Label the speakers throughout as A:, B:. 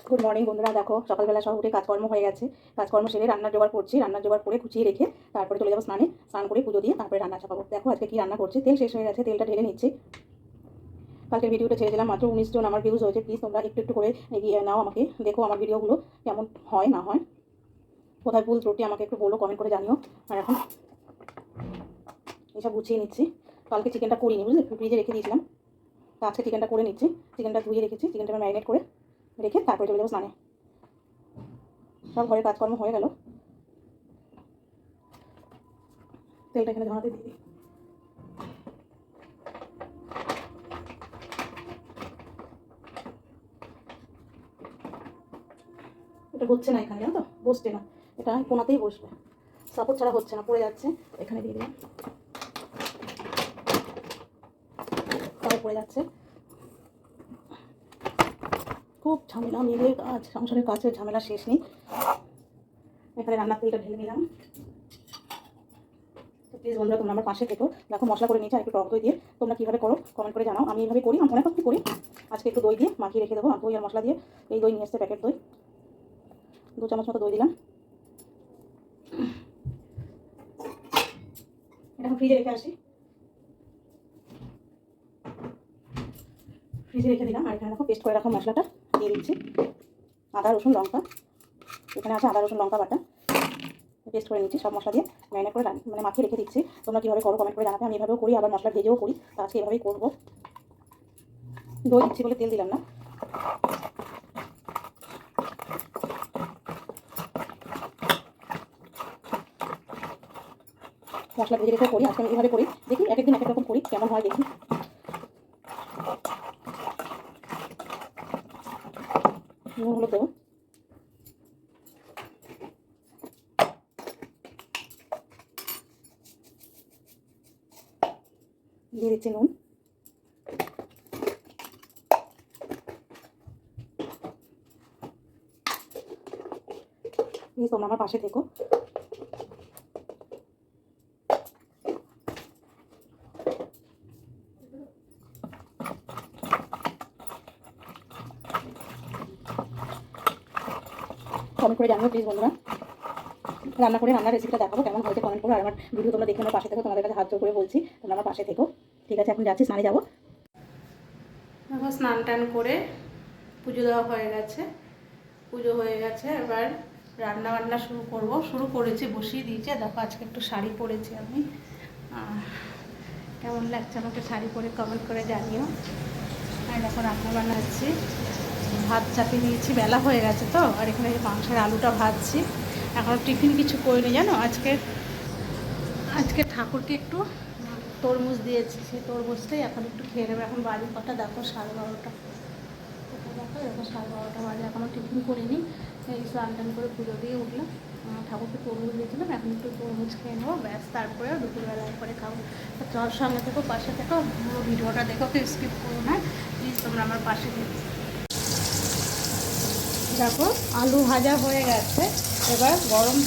A: Good morning বন্ধুরা। দেখো সকালবেলা সব উঠে কাজকর্ম হয়ে গেছে। কাজকর্ম সেরে রান্নার জোগাড় করছি। রান্নার জোগাড় করে গুছিয়ে রেখে তারপরে চলে যাবো স্নানে। স্নান করে পুজো দিয়ে তারপরে রান্না চাপাবো। দেখো আজকে কি রান্না করছি। তেল শেষ হয়ে গেছে, তেলটা ঢেলে নিচ্ছি। কালকের ভিডিওটা ছেড়ে দিলাম, মাত্র 19 জন আমার ভিউজ হয়েছে। প্লিজ তোমরা একটু একটু করে এগিয়ে নাও আমাকে, দেখো আমার ভিডিওগুলো কেমন হয় না হয়, কোথায় ভুল ত্রুটি আমাকে একটু বলো, কমেন্ট করে জানিও। আর এখন এসব গুছিয়ে নিচ্ছি। কালকে চিকেনটা করিনি, বুঝলি, ফ্রিজে রেখে দিয়েছিলাম। তো আজকে চিকেনটা করে নিচ্ছি। চিকেনটা ধুয়ে রেখেছি, চিকেনটা ম্যারিনেট করে রেখে তারপরে চলে যাবো স্নানে। সব ঘরের কাজকর্ম হয়ে গেল। তেলটা এখানে ধরাতে দিই। এটা হচ্ছে না এখানে, জানো তো, বসছে না। এটা কোনাতেই বসবে, সাপোর্ট ছাড়া হচ্ছে না, পড়ে যাচ্ছে। এখানে দিয়ে দিলাম, তাও পড়ে যাচ্ছে। খুব ঝামেলা, মেয়েদের কাজ, সংসারের কাজের ঝামেলা শেষ নেই। এখানে রান্নার তেলটা ঢেলে নিলাম। প্লিজ বন্ধুরা তোমরা আমার পাশে থেকো। দেখো মশলা করে নিয়েছি, আর একটু টক দই দিয়ে। তোমরা কীভাবে করো কমেন্ট করে জানাও। আমি এইভাবে করি, আমি অনেক কী করি। আজকে একটু দই দিয়ে মাখিয়ে রেখে দেবো, দই আর মশলা দিয়ে। এই দই নিয়ে এসছে, প্যাকেট দই, 2 চামচ মতো দই দিলাম। এটা এখন ফ্রিজে রেখে আসি। ফ্রিজে রেখে দিলাম। আর এখানে দেখো পেস্ট করে রাখা মশলাটা দিয়ে দিচ্ছি। আদা রসুন লঙ্কা, এখানে আছে আদা রসুন লঙ্কা বাটা। পেস্ট করে নিচ্ছি, সব মশলা দিয়ে ম্যারিনেট করে মানে মাখিয়ে রেখে দিচ্ছি। তোমরা কীভাবে করো কমেন্ট করে জানাতে। আমি এভাবেও করি, আবার মশলা ভেজেও করি। তো আজকে এভাবেই করবো। দই দিচ্ছি বলে তেল দিলাম না। মশলা ভেজে রেখে করি, আজকে আমি এভাবে করি। দেখি এক একদিন এক এক রকম করি, কেমন হয় দেখি। নুন হলুদ দেবো। দিয়ে দিচ্ছি নুন। প্লিজ তোমরা আমার পাশে থেকো। কমেন্ট করে জানিও প্লিজ বন্ধুরা। রান্না করে রান্নার রেসিপিটা দেখাবো, কেমন হয়েছে কমেন্ট করো। আর আমার ভিডিও তোমরা দেখে আমার পাশে থেকো, তোমাদের কাছে হাত জোর করে বলছি, তোমরা আমার পাশে থেকো। ঠিক আছে, এখন যাচ্ছি, স্নানে যাবো। এখন স্নান টান করে পুজো দেওয়া হয়ে গেছে, পুজো হয়ে গেছে। এবার রান্না বান্না শুরু করেছি, বসিয়ে দিয়েছি। দেখো আজকে একটু শাড়ি পরেছি আমি, কেমন লাগছে আমাকে শাড়ি পরে কমেন্ট করে জানিও। আর দেখো রান্না বান্নাচ্ছি, ভাত চাপিয়ে দিয়েছি, বেলা হয়ে গেছে তো। আর এখানে মাংসের আলুটা ভাজছি। এখন টিফিন কিছু করিনি জানো। আজকে ঠাকুরকে একটু তরমুজ দিয়েছি, সেই তরমুজটাই এখন একটু খেয়ে নেবে। এখন বাড়ির কথা দেখো 12:30। দেখো 12:30 বাজে, এখনও টিফিন করিনি। এই স্নান টান করে পুজো দিয়ে উঠলাম, ঠাকুরকে তরমুজ দিয়েছিলাম। এখন একটু তরমুজ খেয়ে নেবো, ব্যাস। তারপরে দুপুরবেলা করে খাবো। চল সঙ্গে থেকো, পাশে থেকো, পুরো ভিডিওটা দেখো, কেউ স্কিপ করো না প্লিজ, তোমরা আমার পাশে থেকো। দেখো আলু ভাজা হয়ে গেছে। এবার গরম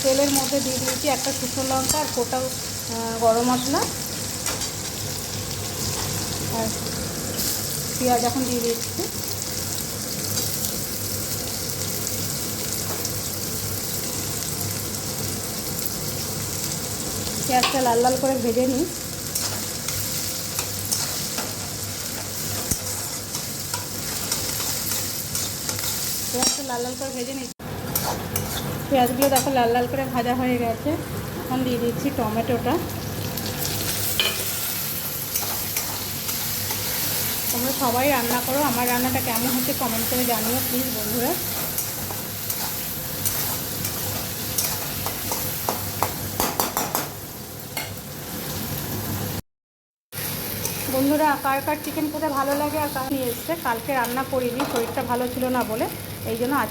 A: তেলের মধ্যে দিয়ে দিয়েছি একটা শুকনো লঙ্কা আর গোটা গরম মশলা, আর পেঁয়াজ এখন দিয়ে দিচ্ছি। পেঁয়াজটা লাল লাল করে ভেজে নিই। পেঁয়াজটা লাল লাল করে ভেজে নিই। পেঁয়াজগুলো দেখো লাল লাল করে ভাজা হয়ে গেছে। এখন দিয়ে দিচ্ছি টমেটোটা। তোমরা সবাই রান্না করো, আমার রান্নাটা কেমন হচ্ছে কমেন্ট করে জানিও প্লিজ বন্ধুরা। বন্ধুরা কার কার চিকেন খেতে ভালো লাগে আর কার নিয়ে এসছে। কালকে রান্না করিনি, শরীরটা ভালো ছিল না বলে, এই জন্য আজ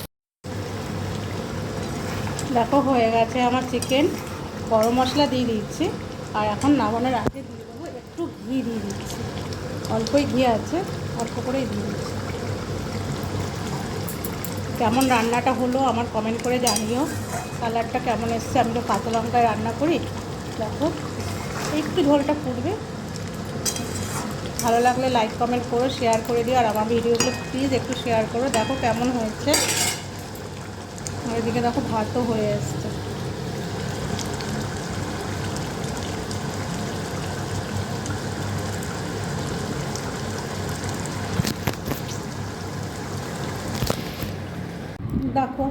A: দেখো হয়ে গেছে আমার চিকেন। গরম মশলা দিয়ে দিচ্ছি। আর এখন নামানোর আগে দিয়ে দেবো একটু ঘি, দিয়ে দিচ্ছি। অল্পই ঘি আছে, অল্প করেই দিয়ে দিচ্ছি। কেমন রান্নাটা হলো আমার কমেন্ট করে জানিও। কালারটা কেমন এসছে। আমি তো কাঁচা লঙ্কায় রান্না করি। দেখো একটু ঝোলটা ফুটবে, ভালো লাগলে লাইক কমেন্ট করো, শেয়ার করে দিও। আর আমার ভিডিওগুলো প্লিজ একটু শেয়ার করো। দেখো কেমন হয়েছে। আর এদিকে দেখো ভাতও হয়ে এসছে। দেখো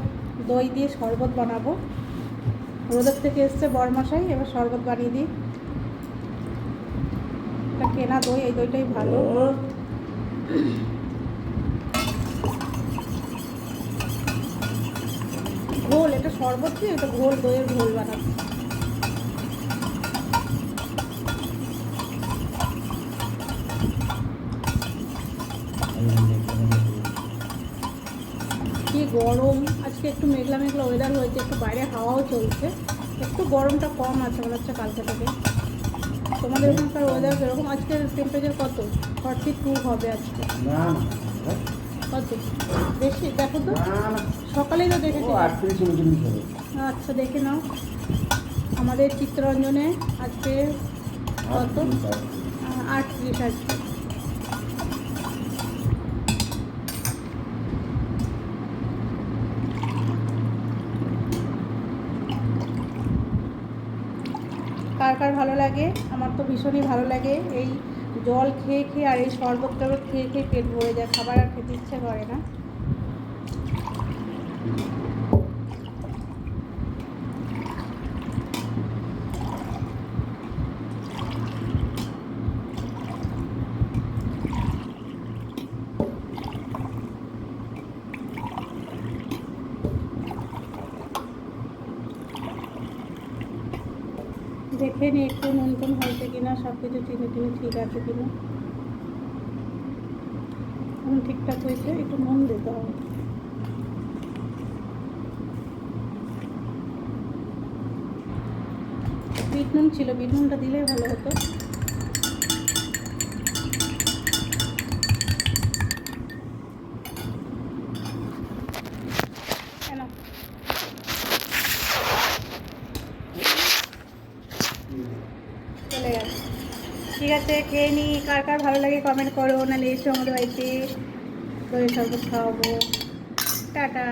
A: দই দিয়ে শরবত বানাবো। রোদের থেকে এসছে বরমশাই, এবার শরবত বানিয়ে দিই। এটা কেনা দই, এই দইটাই ভালো। ঘোল, এটা শরবত দিয়ে এটা ঘোল, দইয়ের ঘোল বানাচ্ছি। কি গরম আজকে, একটু মেঘলা মেঘলা ওয়েদার হয়েছে, একটু বাইরে হাওয়াও চলছে, একটু গরমটা কম আছে মনে হচ্ছে কালকে থেকে। তোমাদের ওখানকার ওয়েদার কীরকম? আজকের টেম্পারেচার কত? 42 হবে আজকে। কত বেশি দেখো তো, সকালেই তো দেখেছি। আচ্ছা দেখে নাও। আমাদের চিত্তরঞ্জনে আজকে কত? 38 আজকে। কার কার ভালো লাগে? আমার তো ভীষণই ভালো লাগে। এই জল খেয়ে খেয়ে আর এই শরবত টরবত খেয়ে খেয়ে পেট ভরে যায়, খাবার আর খেতে ইচ্ছে করে না। দেখে নি একটু নুন টুন হয়েছে কিনা, সব কিছু চিনি টিনি ঠিক আছে কিনা। ঠিকঠাক হয়েছে, একটু নুন দিতে হবে। বিট নুন ছিল, বিট নুনটা দিলেই ভালো হতো। চলে গেছে। ঠিক আছে, খেয়ে নিই। কার কার ভালো লাগে কমেন্ট করো, নাহলে এসো আমাদের বাড়িতে, দই শরবত খাওয়াবো। টাটা।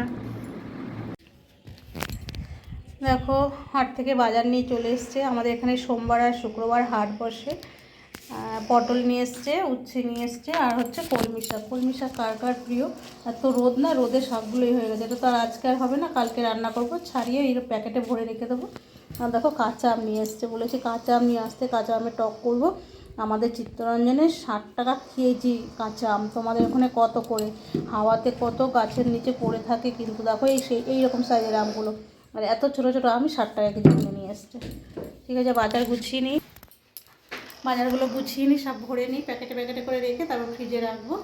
A: দেখো হাট থেকে বাজার নিয়ে চলে এসছে। আমাদের এখানে সোমবার আর শুক্রবার হাট বসে। পটল নিয়ে এসছে, উচ্ছে নিয়ে এসছে, আর হচ্ছে কলমি শাক। কলমি শাক কার কার প্রিয়। আর তো রোদ না, রোদে শাকগুলোই হয়ে গেছে। এটা তো আর আজকে আর হবে না, কালকে রান্না করব। ছাড়িয়ে এই প্যাকেটে ভরে রেখে দেবো। আর দেখো কাঁচা আম নিয়ে এসছে, বলেছি কাঁচা আম নিয়ে আসতে, কাঁচা আমের টক করব। আমাদের চিত্তরঞ্জনে 60 টাকা কেজি কাঁচা আম। তোমাদের ওখানে কত করে? হাওয়াতে কত গাছের নিচে পড়ে থাকে, কিন্তু দেখো এইরকম সাইজের আমগুলো। আর এত ছোটো ছোটো আমি 60 টাকা কেজি কিনে নিয়ে এসছে। ঠিক আছে, বাজার গুছিয়ে নিই। বাজারগুলো গুছিয়ে নিই, সব ভরে নিই, প্যাকেটে প্যাকেটে করে রেখে তারপর ফ্রিজে রাখবো।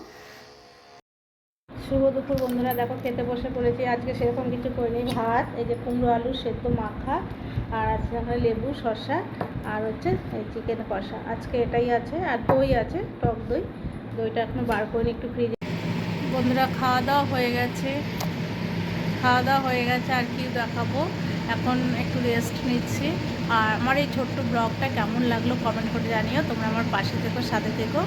A: শুভ দুপুর বন্ধুরা, দেখো খেতে বসে পড়েছি। আজকে সেরকম কিছু করিনি। ভাত, এই যে কুমড়ো আলু সেদ্ধ মাখা, আর আছে ওখানে লেবু শসা, আর হচ্ছে এই চিকেন কষা। আজকে এটাই আছে। আর দই আছে, টক দই। দইটা এখনো বার করে একটু ফ্রিজে। বন্ধুরা খাওয়া দাওয়া হয়ে গেছে, আর কি দেখাবো। এখন একটু রেস্ট নিচ্ছি। আর আমার এই ছোট্ট ব্লগটা কেমন লাগলো কমেন্ট করে জানিও। তোমরা আমার পাশে থেকো, সাথে থেকো।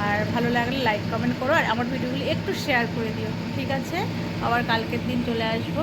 A: আর ভালো লাগলে লাইক কমেন্ট করো, আর আমার ভিডিওগুলি একটু শেয়ার করে দিও। ঠিক আছে, আবার কালকের দিন চলে আসবো।